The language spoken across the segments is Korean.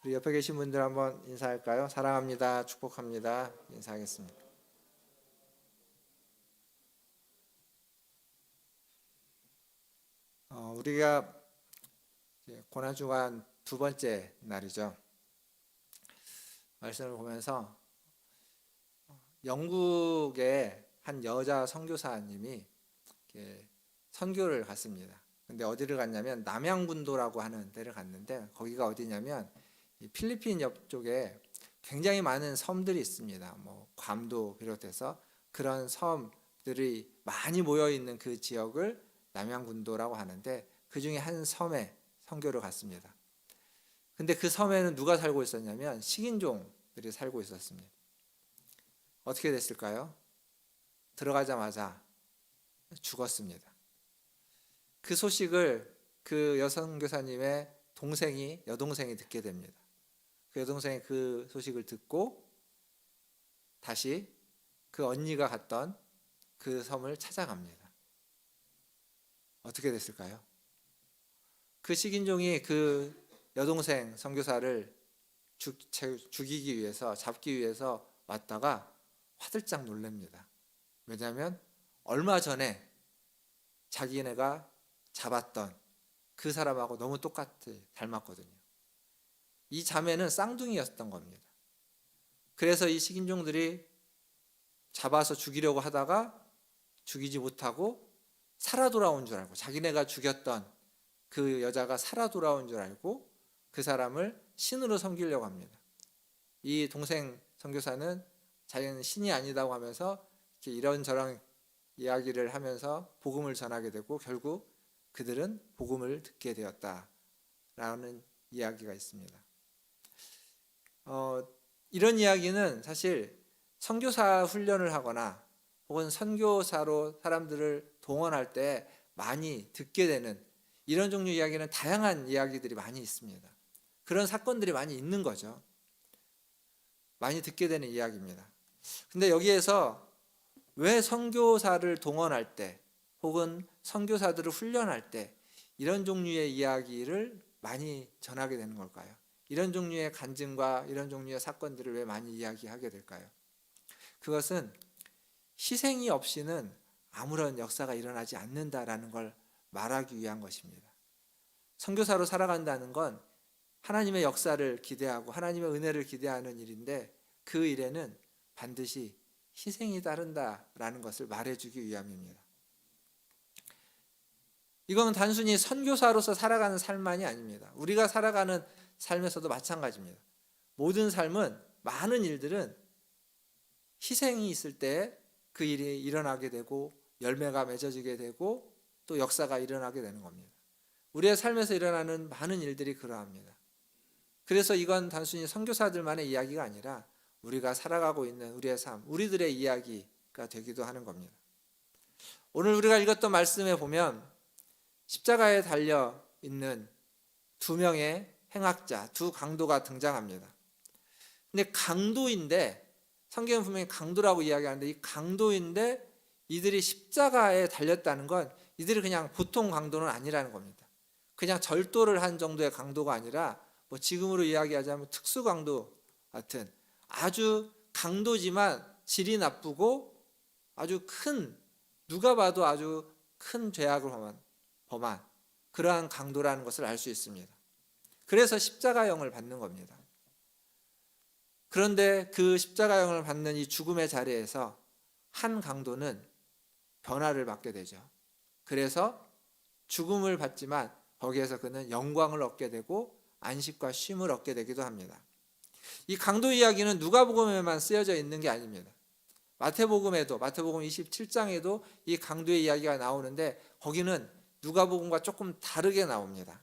우리 옆에 계신 분들 한번 인사할까요? 사랑합니다. 축복합니다. 인사하겠습니다. 우리가 고난주간 두 번째 날이죠. 말씀을 보면서 영국의 한 여자 선교사님이 선교를 갔습니다. 근데 어디를 갔냐면 남양군도라고 하는 데를 갔는데, 거기가 어디냐면 이 필리핀 옆쪽에 굉장히 많은 섬들이 있습니다. 뭐 괌도 비롯해서 그런 섬들이 많이 모여 있는 그 지역을 남양군도라고 하는데, 그 중에 한 섬에 선교를 갔습니다. 근데 그 섬에는 누가 살고 있었냐면 식인종들이 살고 있었습니다. 어떻게 됐을까요? 들어가자마자 죽었습니다. 그 소식을 그 여선교사님의 여동생이 듣게 됩니다. 그 여동생이 그 소식을 듣고 다시 그 언니가 갔던 그 섬을 찾아갑니다. 어떻게 됐을까요? 그 식인종이 그 여동생 선교사를 죽이기 위해서, 잡기 위해서 왔다가 화들짝 놀랍니다. 왜냐하면 얼마 전에 자기네가 잡았던 그 사람하고 너무 닮았거든요. 이 자매는 쌍둥이였던 겁니다. 그래서 이 식인종들이 잡아서 죽이려고 하다가 죽이지 못하고 살아 돌아온 줄 알고, 자기네가 죽였던 그 여자가 살아 돌아온 줄 알고 그 사람을 신으로 섬기려고 합니다. 이 동생 선교사는 자기는 신이 아니다고 하면서 이렇게 이런저런 이야기를 하면서 복음을 전하게 되고, 결국 그들은 복음을 듣게 되었다라는 이야기가 있습니다. 이런 이야기는 사실 선교사 훈련을 하거나 혹은 선교사로 사람들을 동원할 때 많이 듣게 되는 이런 종류 이야기는 다양한 이야기들이 많이 있습니다. 그런 사건들이 많이 있는 거죠. 많이 듣게 되는 이야기입니다. 근데 여기에서 왜 선교사를 동원할 때 혹은 선교사들을 훈련할 때 이런 종류의 이야기를 많이 전하게 되는 걸까요? 이런 종류의 간증과 이런 종류의 사건들을 왜 많이 이야기하게 될까요? 그것은 희생이 없이는 아무런 역사가 일어나지 않는다라는 걸 말하기 위한 것입니다. 선교사로 살아간다는 건 하나님의 역사를 기대하고 하나님의 은혜를 기대하는 일인데, 그 일에는 반드시 희생이 따른다라는 것을 말해주기 위함입니다. 이건 단순히 선교사로서 살아가는 삶만이 아닙니다. 우리가 살아가는 삶에서도 마찬가지입니다. 모든 삶은, 많은 일들은 희생이 있을 때 그 일이 일어나게 되고 열매가 맺어지게 되고 또 역사가 일어나게 되는 겁니다. 우리의 삶에서 일어나는 많은 일들이 그러합니다. 그래서 이건 단순히 선교사들만의 이야기가 아니라 우리가 살아가고 있는 우리의 삶, 우리들의 이야기가 되기도 하는 겁니다. 오늘 우리가 읽었던 말씀에 보면 십자가에 달려 있는 두 명의 행악자, 두 강도가 등장합니다. 근데 강도인데, 성경은 분명히 강도라고 이야기하는데, 이 강도인데 이들이 십자가에 달렸다는 건 이들이 그냥 보통 강도는 아니라는 겁니다. 그냥 절도를 한 정도의 강도가 아니라 뭐 지금으로 이야기하자면 특수 강도 같은 아주 강도지만 질이 나쁘고 아주 큰, 누가 봐도 아주 큰 죄악을 범한 그러한 강도라는 것을 알 수 있습니다. 그래서 십자가형을 받는 겁니다. 그런데 그 십자가형을 받는 이 죽음의 자리에서 한 강도는 변화를 받게 되죠. 그래서 죽음을 받지만 거기에서 그는 영광을 얻게 되고 안식과 쉼을 얻게 되기도 합니다. 이 강도 이야기는 누가복음에만 쓰여져 있는 게 아닙니다. 마태복음 27장에도 이 강도의 이야기가 나오는데, 거기는 누가복음과 조금 다르게 나옵니다.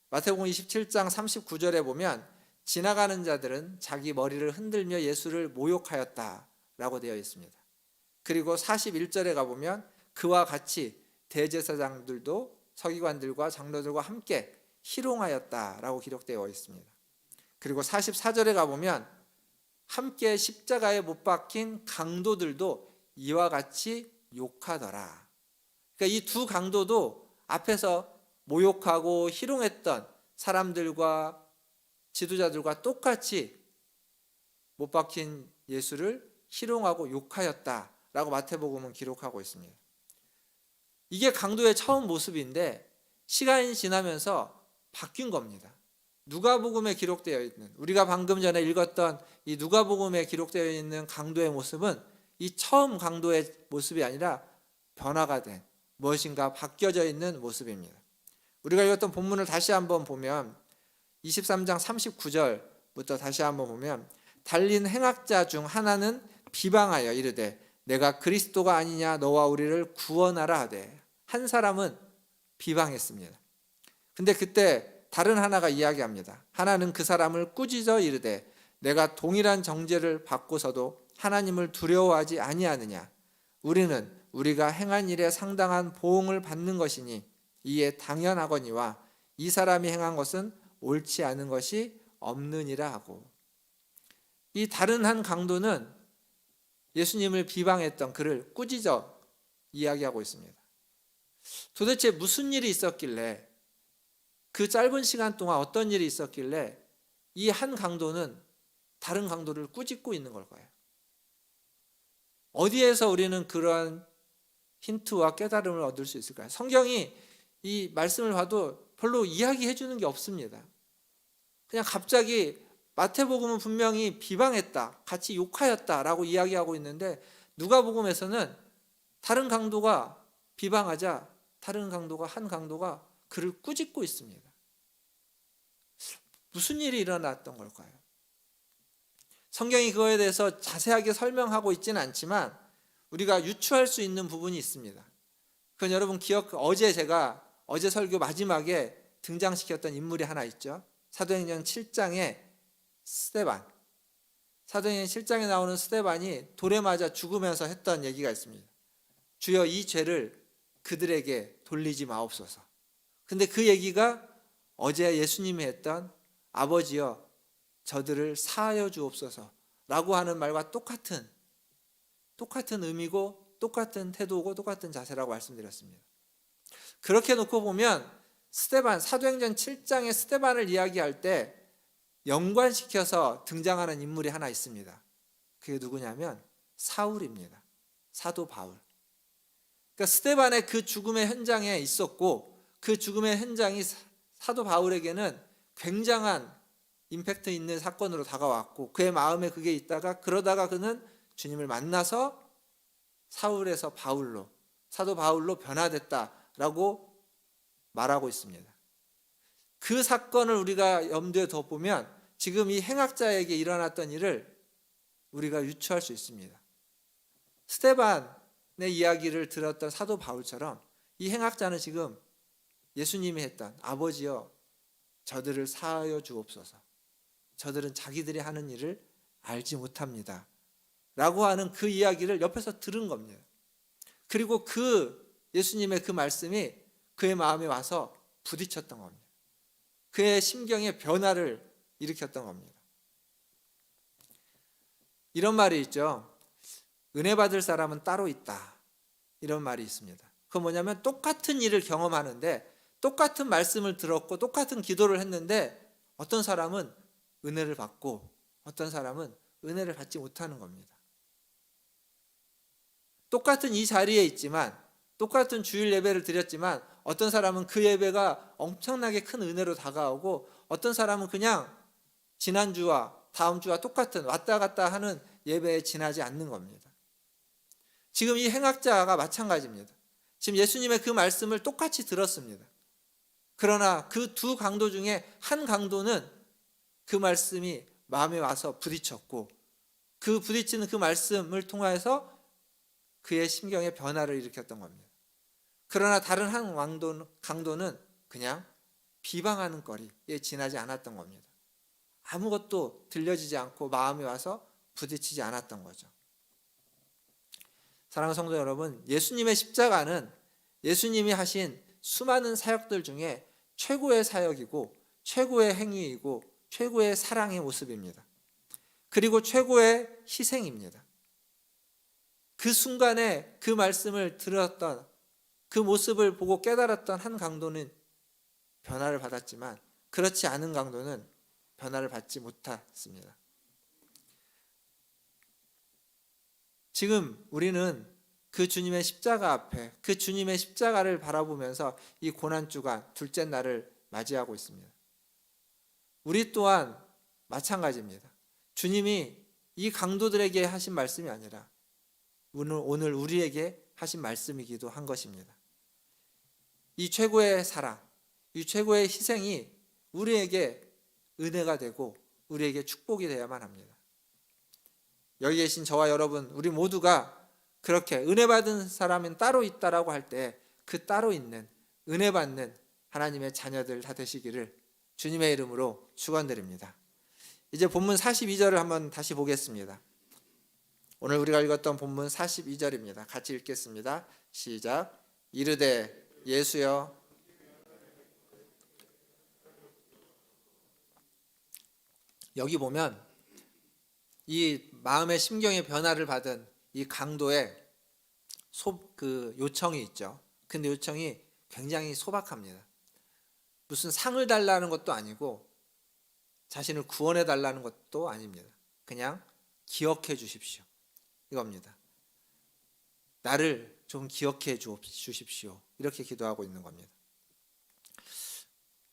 마태복음 27장 39절에 보면 지나가는 자들은 자기 머리를 흔들며 예수를 모욕하였다라고 되어 있습니다. 그리고 41절에 가보면 그와 같이 대제사장들도 서기관들과 장로들과 함께 희롱하였다라고 기록되어 있습니다. 그리고 44절에 가보면 함께 십자가에 못 박힌 강도들도 이와 같이 욕하더라. 그러니까 이 두 강도도 앞에서 모욕하고 희롱했던 사람들과 지도자들과 똑같이 못 박힌 예수를 희롱하고 욕하였다라고 마태복음은 기록하고 있습니다. 이게 강도의 처음 모습인데 시간이 지나면서 바뀐 겁니다. 누가복음에 기록되어 있는, 우리가 방금 전에 읽었던 이 누가복음에 기록되어 있는 강도의 모습은 이 처음 강도의 모습이 아니라 변화가 된 무엇인가 바뀌어져 있는 모습입니다. 우리가 읽었던 본문을 다시 한번 보면 23장 39절부터 다시 한번 보면 달린 행악자 중 하나는 비방하여 이르되 내가 그리스도가 아니냐 너와 우리를 구원하라 하되, 한 사람은 비방했습니다. 근데 그때 다른 하나가 이야기합니다. 하나는 그 사람을 꾸짖어 이르되 내가 동일한 정죄를 받고서도 하나님을 두려워하지 아니하느냐. 우리는 우리가 행한 일에 상당한 보응을 받는 것이니 이에 당연하거니와 이 사람이 행한 것은 옳지 않은 것이 없느니라 하고, 이 다른 한 강도는 예수님을 비방했던 그를 꾸짖어 이야기하고 있습니다. 도대체 무슨 일이 있었길래, 그 짧은 시간 동안 어떤 일이 있었길래 이 한 강도는 다른 강도를 꾸짖고 있는 걸까요? 어디에서 우리는 그러한 힌트와 깨달음을 얻을 수 있을까요? 성경이 이 말씀을 봐도 별로 이야기해 주는 게 없습니다. 그냥 갑자기 마태복음은 분명히 비방했다, 같이 욕하였다라고 이야기하고 있는데 누가복음에서는 다른 강도가 비방하자 다른 강도가, 한 강도가 그를 꾸짖고 있습니다. 무슨 일이 일어났던 걸까요? 성경이 그거에 대해서 자세하게 설명하고 있지는 않지만 우리가 유추할 수 있는 부분이 있습니다. 그건 여러분 어제 제가 어제 설교 마지막에 등장시켰던 인물이 하나 있죠. 사도행전 7장에 스데반. 사도행전 7장에 나오는 스데반이 돌에 맞아 죽으면서 했던 얘기가 있습니다. 주여 이 죄를 그들에게 돌리지 마옵소서. 근데 그 얘기가 어제 예수님이 했던 아버지여 저들을 사하여 주옵소서 라고 하는 말과 똑같은 의미고 똑같은 태도고 똑같은 자세라고 말씀드렸습니다. 그렇게 놓고 보면 스데반, 사도행전 7장의 스데반을 이야기할 때 연관시켜서 등장하는 인물이 하나 있습니다. 그게 누구냐면 사울입니다. 사도 바울. 그러니까 스데반의 그 죽음의 현장에 있었고 그 죽음의 현장이 사도 바울에게는 굉장한 임팩트 있는 사건으로 다가왔고 그의 마음에 그게 있다가 그러다가 그는 주님을 만나서 사울에서 바울로, 사도 바울로 변화됐다라고 말하고 있습니다. 그 사건을 우리가 염두에 둬보면 지금 이 행악자에게 일어났던 일을 우리가 유추할 수 있습니다. 스데반의 이야기를 들었던 사도 바울처럼 이 행악자는 지금 예수님이 했던 아버지여 저들을 사하여 주옵소서. 저들은 자기들이 하는 일을 알지 못합니다. 라고 하는 그 이야기를 옆에서 들은 겁니다. 그리고 그 예수님의 그 말씀이 그의 마음에 와서 부딪혔던 겁니다. 그의 심경에 변화를 일으켰던 겁니다. 이런 말이 있죠. 은혜 받을 사람은 따로 있다. 이런 말이 있습니다. 그건 뭐냐면 똑같은 일을 경험하는데 똑같은 말씀을 들었고 똑같은 기도를 했는데 어떤 사람은 은혜를 받고 어떤 사람은 은혜를 받지 못하는 겁니다. 똑같은 이 자리에 있지만 똑같은 주일 예배를 드렸지만 어떤 사람은 그 예배가 엄청나게 큰 은혜로 다가오고 어떤 사람은 그냥 지난주와 다음 주와 똑같은 왔다 갔다 하는 예배에 지나지 않는 겁니다. 지금 이 행악자가 마찬가지입니다. 지금 예수님의 그 말씀을 똑같이 들었습니다. 그러나 그 두 강도 중에 한 강도는 그 말씀이 마음에 와서 부딪혔고 그 부딪히는 그 말씀을 통해서 그의 심경에 변화를 일으켰던 겁니다. 그러나 다른 한 강도는 그냥 비방하는 거리에 지나지 않았던 겁니다. 아무것도 들려지지 않고 마음에 와서 부딪히지 않았던 거죠. 사랑하는 성도 여러분, 예수님의 십자가는 예수님이 하신 수많은 사역들 중에 최고의 사역이고 최고의 행위이고 최고의 사랑의 모습입니다. 그리고 최고의 희생입니다. 그 순간에 그 말씀을 들었던 그 모습을 보고 깨달았던 한 강도는 변화를 받았지만 그렇지 않은 강도는 변화를 받지 못했습니다. 지금 우리는 그 주님의 십자가 앞에, 그 주님의 십자가를 바라보면서 이 고난주간 둘째 날을 맞이하고 있습니다. 우리 또한 마찬가지입니다. 주님이 이 강도들에게 하신 말씀이 아니라 오늘 우리에게 하신 말씀이기도 한 것입니다. 이 최고의 사랑, 이 최고의 희생이 우리에게 은혜가 되고 우리에게 축복이 되어야만 합니다. 여기 계신 저와 여러분, 우리 모두가 그렇게 은혜 받은 사람은 따로 있다라고 할 때 그 따로 있는 은혜 받는 하나님의 자녀들 다 되시기를 주님의 이름으로 축원드립니다. 이제 본문 42절을 한번 다시 보겠습니다. 오늘 우리가 읽었던 본문 42절입니다. 같이 읽겠습니다. 시작. 이르되 예수여. 여기 보면 이 마음의 심경의 변화를 받은 이 강도의 요청이 있죠. 근데 요청이 굉장히 소박합니다. 무슨 상을 달라는 것도 아니고 자신을 구원해 달라는 것도 아닙니다. 그냥 기억해 주십시오, 이겁니다. 나를 좀 기억해 주십시오, 이렇게 기도하고 있는 겁니다.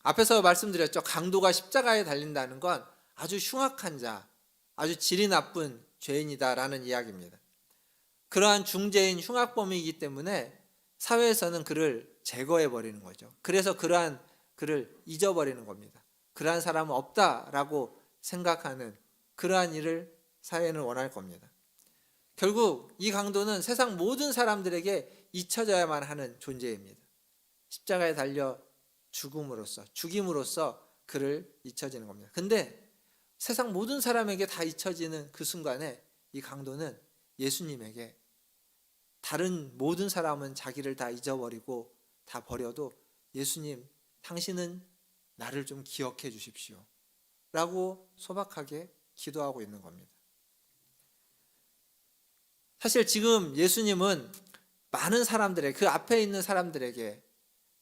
앞에서 말씀드렸죠. 강도가 십자가에 달린다는 건 아주 흉악한 자, 아주 질이 나쁜 죄인이다라는 이야기입니다. 그러한 중죄인 흉악범이기 때문에 사회에서는 그를 제거해 버리는 거죠. 그래서 그러한 그를 잊어버리는 겁니다. 그러한 사람은 없다라고 생각하는 그러한 일을 사회는 원할 겁니다. 결국 이 강도는 세상 모든 사람들에게 잊혀져야만 하는 존재입니다. 십자가에 달려 죽임으로써 그를 잊혀지는 겁니다. 근데 세상 모든 사람에게 다 잊혀지는 그 순간에 이 강도는 예수님에게, 다른 모든 사람은 자기를 다 잊어버리고 다 버려도 예수님, 당신은 나를 좀 기억해 주십시오 라고 소박하게 기도하고 있는 겁니다. 사실 지금 예수님은 많은 사람들에게, 그 앞에 있는 사람들에게,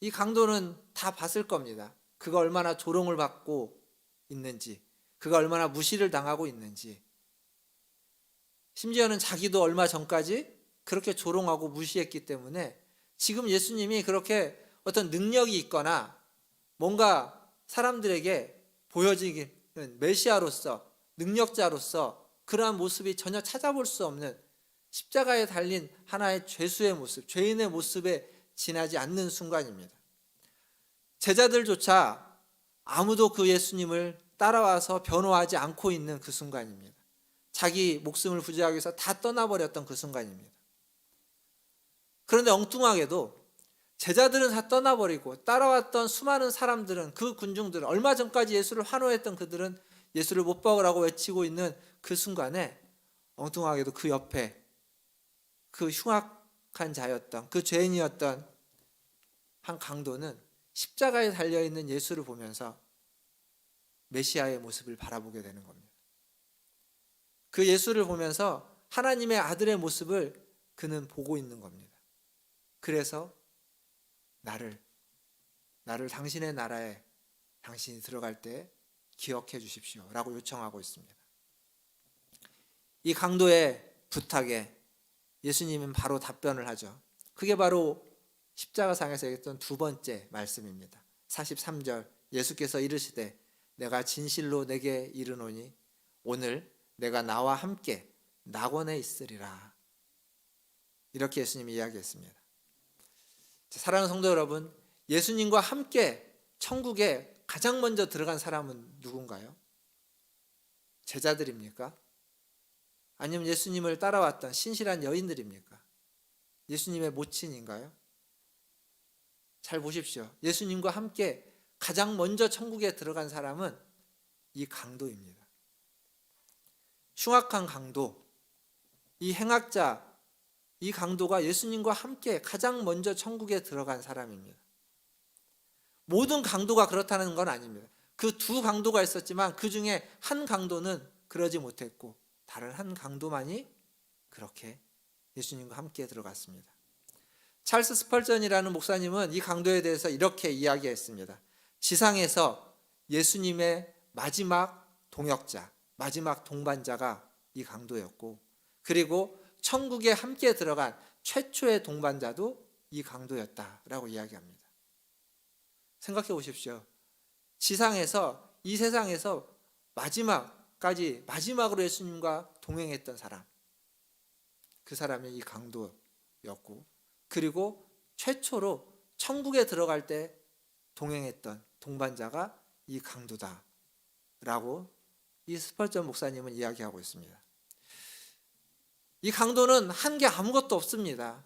이 강도는 다 봤을 겁니다. 그가 얼마나 조롱을 받고 있는지, 그가 얼마나 무시를 당하고 있는지, 심지어는 자기도 얼마 전까지 그렇게 조롱하고 무시했기 때문에 지금 예수님이 그렇게 어떤 능력이 있거나 뭔가 사람들에게 보여지는 메시아로서, 능력자로서 그러한 모습이 전혀 찾아볼 수 없는 십자가에 달린 하나의 죄수의 모습, 죄인의 모습에 지나지 않는 순간입니다. 제자들조차 아무도 그 예수님을 따라와서 변호하지 않고 있는 그 순간입니다. 자기 목숨을 부지하기 위해서 다 떠나버렸던 그 순간입니다. 그런데 엉뚱하게도 제자들은 다 떠나버리고 따라왔던 수많은 사람들은, 그 군중들은, 얼마 전까지 예수를 환호했던 그들은 예수를 못 박으라고 외치고 있는 그 순간에 엉뚱하게도 그 옆에 그 흉악한 자였던, 그 죄인이었던 한 강도는 십자가에 달려있는 예수를 보면서 메시아의 모습을 바라보게 되는 겁니다. 그 예수를 보면서 하나님의 아들의 모습을 그는 보고 있는 겁니다. 그래서 나를 당신의 나라에 당신이 들어갈 때 기억해 주십시오 라고 요청하고 있습니다. 이 강도의 부탁에 예수님은 바로 답변을 하죠. 그게 바로 십자가상에서 얘기했던 두 번째 말씀입니다. 43절, 예수께서 이르시되 내가 진실로 내게 이르노니 오늘 내가 나와 함께 낙원에 있으리라. 이렇게 예수님이 이야기했습니다. 사랑하는 성도 여러분, 예수님과 함께 천국에 가장 먼저 들어간 사람은 누군가요? 제자들입니까? 아니면 예수님을 따라왔던 신실한 여인들입니까? 예수님의 모친인가요? 잘 보십시오. 예수님과 함께 가장 먼저 천국에 들어간 사람은 이 강도입니다. 흉악한 강도, 이 행악자, 이 강도가 예수님과 함께 가장 먼저 천국에 들어간 사람입니다. 모든 강도가 그렇다는 건 아닙니다. 그 두 강도가 있었지만 그 중에 한 강도는 그러지 못했고 다른 한 강도만이 그렇게 예수님과 함께 들어갔습니다. 찰스 스펄전이라는 목사님은 이 강도에 대해서 이렇게 이야기했습니다. 지상에서 예수님의 마지막 동역자, 마지막 동반자가 이 강도였고, 그리고 천국에 함께 들어간 최초의 동반자도 이 강도였다라고 이야기합니다. 생각해 보십시오. 지상에서, 이 세상에서 마지막으로 예수님과 동행했던 사람, 그 사람이 이 강도였고, 그리고 최초로 천국에 들어갈 때 동행했던 동반자가 이 강도다라고 이 스펄전 목사님은 이야기하고 있습니다. 이 강도는 한 게 아무것도 없습니다.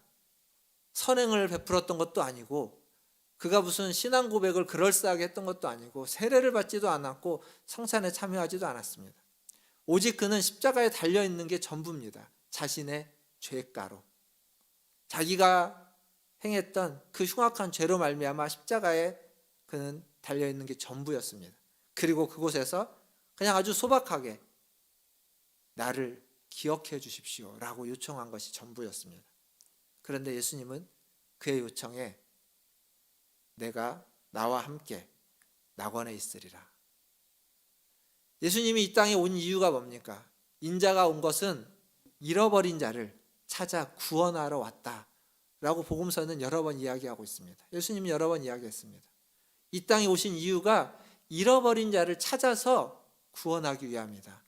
선행을 베풀었던 것도 아니고, 그가 무슨 신앙 고백을 그럴싸하게 했던 것도 아니고, 세례를 받지도 않았고 성찬에 참여하지도 않았습니다. 오직 그는 십자가에 달려있는 게 전부입니다. 자신의 죄가로, 자기가 행했던 그 흉악한 죄로 말미암아 십자가에 그는 달려있는 게 전부였습니다. 그리고 그곳에서 그냥 아주 소박하게 나를 기억해 주십시오 라고 요청한 것이 전부였습니다. 그런데 예수님은 그의 요청에 내가 나와 함께 낙원에 있으리라. 예수님이 이 땅에 온 이유가 뭡니까? 인자가 온 것은 잃어버린 자를 찾아 구원하러 왔다라고 복음서는 여러 번 이야기하고 있습니다. 예수님이 여러 번 이야기했습니다. 이 땅에 오신 이유가 잃어버린 자를 찾아서 구원하기 위함이다.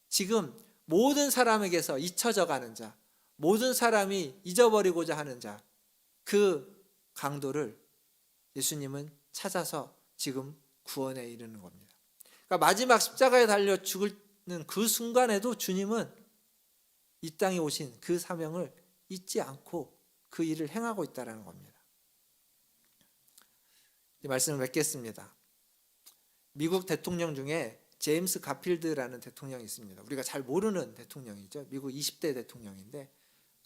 지금 모든 사람에게서 잊혀져 가는 자, 모든 사람이 잊어버리고자 하는 자, 그 강도를 예수님은 찾아서 지금 구원에 이르는 겁니다. 그러니까 마지막 십자가에 달려 죽는 그 순간에도 주님은 이 땅에 오신 그 사명을 잊지 않고 그 일을 행하고 있다는 겁니다. 이 말씀을 맺겠습니다. 미국 대통령 중에 제임스 가필드라는 대통령이 있습니다. 우리가 잘 모르는 대통령이죠. 미국 20대 대통령인데,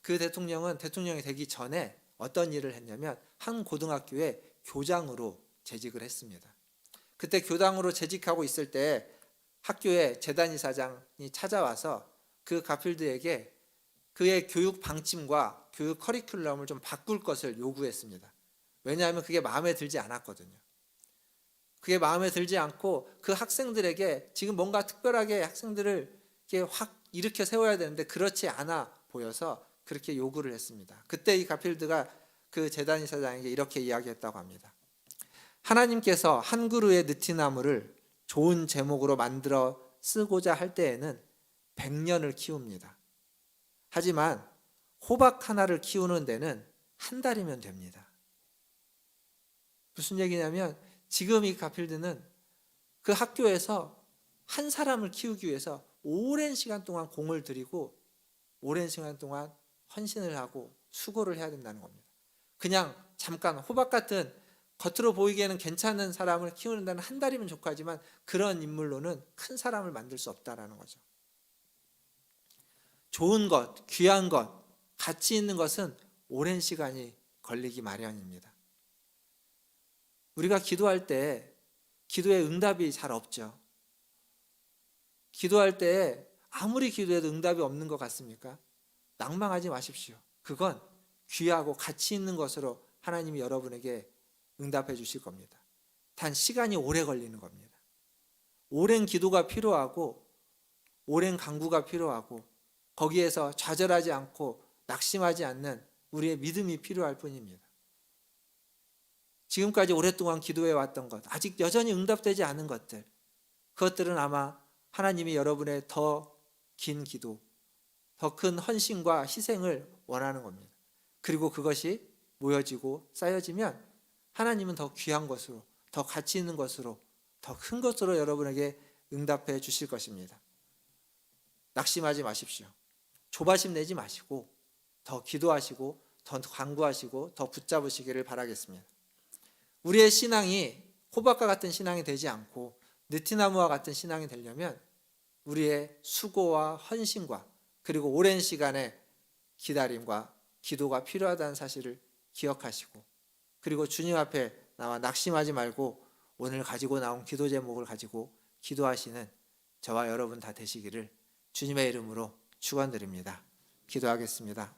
그 대통령은 대통령이 되기 전에 어떤 일을 했냐면 한 고등학교에 교장으로 재직을 했습니다. 그때 교장으로 재직하고 있을 때 학교에 재단이사장이 찾아와서 그 가필드에게 그의 교육 방침과 교육 커리큘럼을 좀 바꿀 것을 요구했습니다. 왜냐하면 그게 마음에 들지 않았거든요. 그게 마음에 들지 않고 그 학생들에게 지금 뭔가 특별하게 학생들을 이렇게 확 일으켜 세워야 되는데 그렇지 않아 보여서 그렇게 요구를 했습니다. 그때 이 가필드가 그 재단이사장에게 이렇게 이야기했다고 합니다. 하나님께서 한 그루의 느티나무를 좋은 제목으로 만들어 쓰고자 할 때에는 100년을 키웁니다. 하지만 호박 하나를 키우는 데는 한 달이면 됩니다. 무슨 얘기냐면 지금 이 가필드는 그 학교에서 한 사람을 키우기 위해서 오랜 시간 동안 공을 들이고 오랜 시간 동안 헌신을 하고 수고를 해야 된다는 겁니다. 그냥 잠깐 호박 같은 겉으로 보이기에는 괜찮은 사람을 키우는 데는 한 달이면 좋고 하지만 그런 인물로는 큰 사람을 만들 수 없다라는 거죠. 좋은 것, 귀한 것, 가치 있는 것은 오랜 시간이 걸리기 마련입니다. 우리가 기도할 때 기도의 응답이 잘 없죠. 기도할 때 아무리 기도해도 응답이 없는 것 같습니까? 낭망하지 마십시오. 그건 귀하고 가치 있는 것으로 하나님이 여러분에게 응답해 주실 겁니다. 단 시간이 오래 걸리는 겁니다. 오랜 기도가 필요하고 오랜 간구가 필요하고 거기에서 좌절하지 않고 낙심하지 않는 우리의 믿음이 필요할 뿐입니다. 지금까지 오랫동안 기도해 왔던 것, 아직 여전히 응답되지 않은 것들, 그것들은 아마 하나님이 여러분의 더 긴 기도, 더 큰 헌신과 희생을 원하는 겁니다. 그리고 그것이 모여지고 쌓여지면 하나님은 더 귀한 것으로, 더 가치 있는 것으로, 더 큰 것으로 여러분에게 응답해 주실 것입니다. 낙심하지 마십시오. 조바심 내지 마시고 더 기도하시고 더 간구하시고 더 붙잡으시기를 바라겠습니다. 우리의 신앙이 호박과 같은 신앙이 되지 않고 느티나무와 같은 신앙이 되려면 우리의 수고와 헌신과 그리고 오랜 시간의 기다림과 기도가 필요하다는 사실을 기억하시고, 그리고 주님 앞에 나와 낙심하지 말고 오늘 가지고 나온 기도 제목을 가지고 기도하시는 저와 여러분 다 되시기를 주님의 이름으로 축원드립니다. 기도하겠습니다.